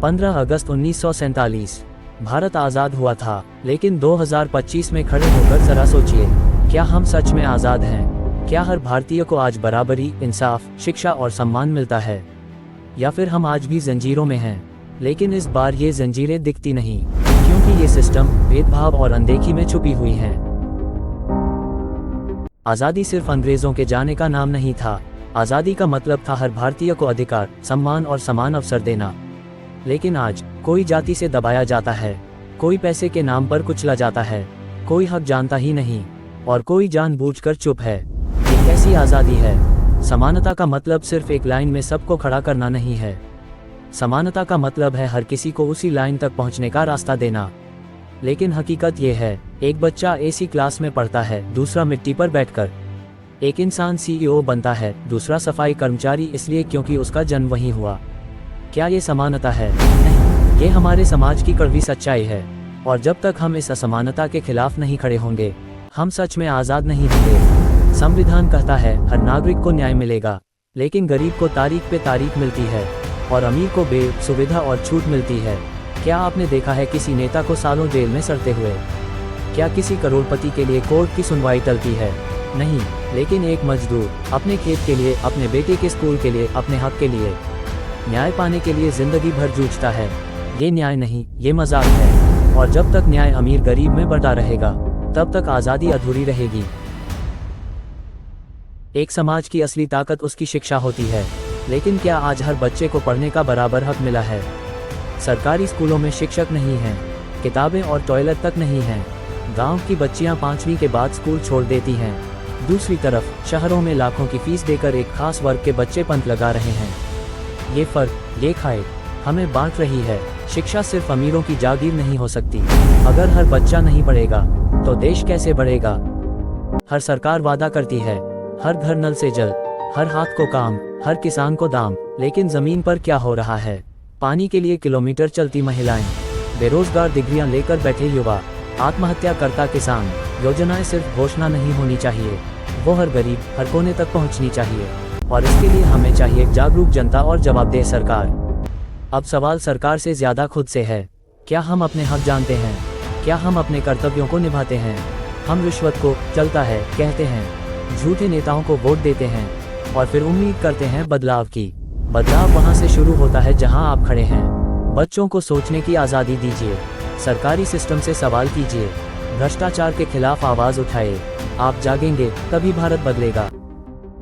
15 अगस्त 1947 भारत आज़ाद हुआ था, लेकिन 2025 में खड़े होकर जरा सोचिए, क्या हम सच में आज़ाद हैं? क्या हर भारतीय को आज बराबरी, इंसाफ, शिक्षा और सम्मान मिलता है? या फिर हम आज भी जंजीरों में हैं? लेकिन इस बार ये जंजीरें दिखती नहीं, क्योंकि ये सिस्टम भेदभाव और अनदेखी में छुपी हुई हैं। आज़ादी सिर्फ अंग्रेजों के जाने का नाम नहीं था। आज़ादी का मतलब था हर भारतीय को अधिकार, सम्मान और समान अवसर देना। लेकिन आज कोई जाति से दबाया जाता है, कोई पैसे के नाम पर कुचला जाता है, कोई हक जानता ही नहीं और कोई जानबूझकर चुप है। ये कैसी आज़ादी है? समानता का मतलब सिर्फ एक लाइन में सबको खड़ा करना नहीं है। समानता का मतलब है हर किसी को उसी लाइन तक पहुंचने का रास्ता देना। लेकिन हकीकत ये है, एक बच्चा एसी क्लास में पढ़ता है, दूसरा मिट्टी पर बैठकर। एक इंसान CEO बनता है, दूसरा सफाई कर्मचारी, इसलिए क्योंकि उसका जन्म वहीं हुआ। क्या ये समानता है? नहीं, ये हमारे समाज की कड़वी सच्चाई है। और जब तक हम इस असमानता के खिलाफ नहीं खड़े होंगे, हम सच में आज़ाद नहीं होंगे। संविधान कहता है हर नागरिक को न्याय मिलेगा, लेकिन गरीब को तारीख पे तारीख मिलती है और अमीर को सुविधा और छूट मिलती है। क्या आपने देखा है किसी नेता को सालों जेल में सड़ते हुए? क्या किसी करोड़पति के लिए कोर्ट की सुनवाई टलती है? नहीं, लेकिन एक मजदूर अपने खेत के लिए, अपने बेटे के स्कूल के लिए, अपने हक के लिए न्याय पाने के लिए जिंदगी भर जूझता है। ये न्याय नहीं, ये मजाक है। और जब तक न्याय अमीर गरीब में बंटा रहेगा, तब तक आज़ादी अधूरी रहेगी। एक समाज की असली ताकत उसकी शिक्षा होती है। लेकिन क्या आज हर बच्चे को पढ़ने का बराबर हक मिला है? सरकारी स्कूलों में शिक्षक नहीं हैं, किताबें और टॉयलेट तक नहीं हैं। गांव की बच्चियां 5वीं के बाद स्कूल छोड़ देती हैं। दूसरी तरफ शहरों में लाखों की फीस देकर एक खास वर्ग के बच्चे पंथ लगा रहे हैं। ये फर्क, ये खाए हमें बांट रही है। शिक्षा सिर्फ अमीरों की जागीर नहीं हो सकती। अगर हर बच्चा नहीं पढ़ेगा तो देश कैसे बढ़ेगा? हर सरकार वादा करती है, हर घर नल से जल, हर हाथ को काम, हर किसान को दाम। लेकिन जमीन पर क्या हो रहा है? पानी के लिए किलोमीटर चलती महिलाएं, बेरोजगार डिग्रियां लेकर बैठे युवा, आत्महत्या करता किसान। योजनाएं सिर्फ घोषणा नहीं होनी चाहिए, वो हर गरीब, हर कोने तक पहुंचनी चाहिए। और इसके लिए हमें चाहिए जागरूक जनता और जवाबदेह सरकार। अब सवाल सरकार से ज्यादा खुद से है। क्या हम अपने हक जानते हैं? क्या हम अपने कर्तव्यों को निभाते हैं? हम रिश्वत को चलता है कहते हैं, झूठे नेताओं को वोट देते हैं और फिर उम्मीद करते हैं बदलाव की। बदलाव वहां से शुरू होता है जहां आप खड़े हैं। बच्चों को सोचने की आज़ादी दीजिए, सरकारी सिस्टम से सवाल कीजिए, भ्रष्टाचार के खिलाफ आवाज उठाए। आप जागेंगे तभी भारत बदलेगा।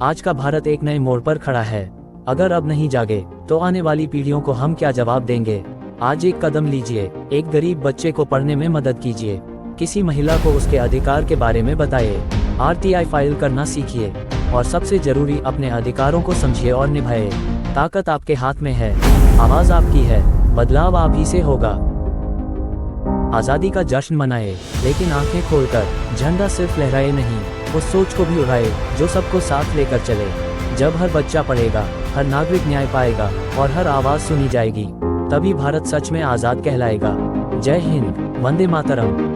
आज का भारत एक नए मोड़ पर खड़ा है। अगर अब नहीं जागे तो आने वाली पीढ़ियों को हम क्या जवाब देंगे? आज एक कदम लीजिए, एक गरीब बच्चे को पढ़ने में मदद कीजिए, किसी महिला को उसके अधिकार के बारे में बताइए, RTI फाइल करना सीखिए और सबसे जरूरी अपने अधिकारों को समझिए और निभाइए। ताकत आपके हाथ में है, आवाज आपकी है, बदलाव आप ही से होगा। आज़ादी का जश्न मनाए, लेकिन आंखें खोलकर। झंडा सिर्फ लहराए नहीं, उस सोच को भी उड़ाए जो सबको साथ लेकर चले। जब हर बच्चा पढ़ेगा, हर नागरिक न्याय पाएगा और हर आवाज सुनी जाएगी, तभी भारत सच में आज़ाद कहलाएगा। जय हिंद, वंदे मातरम।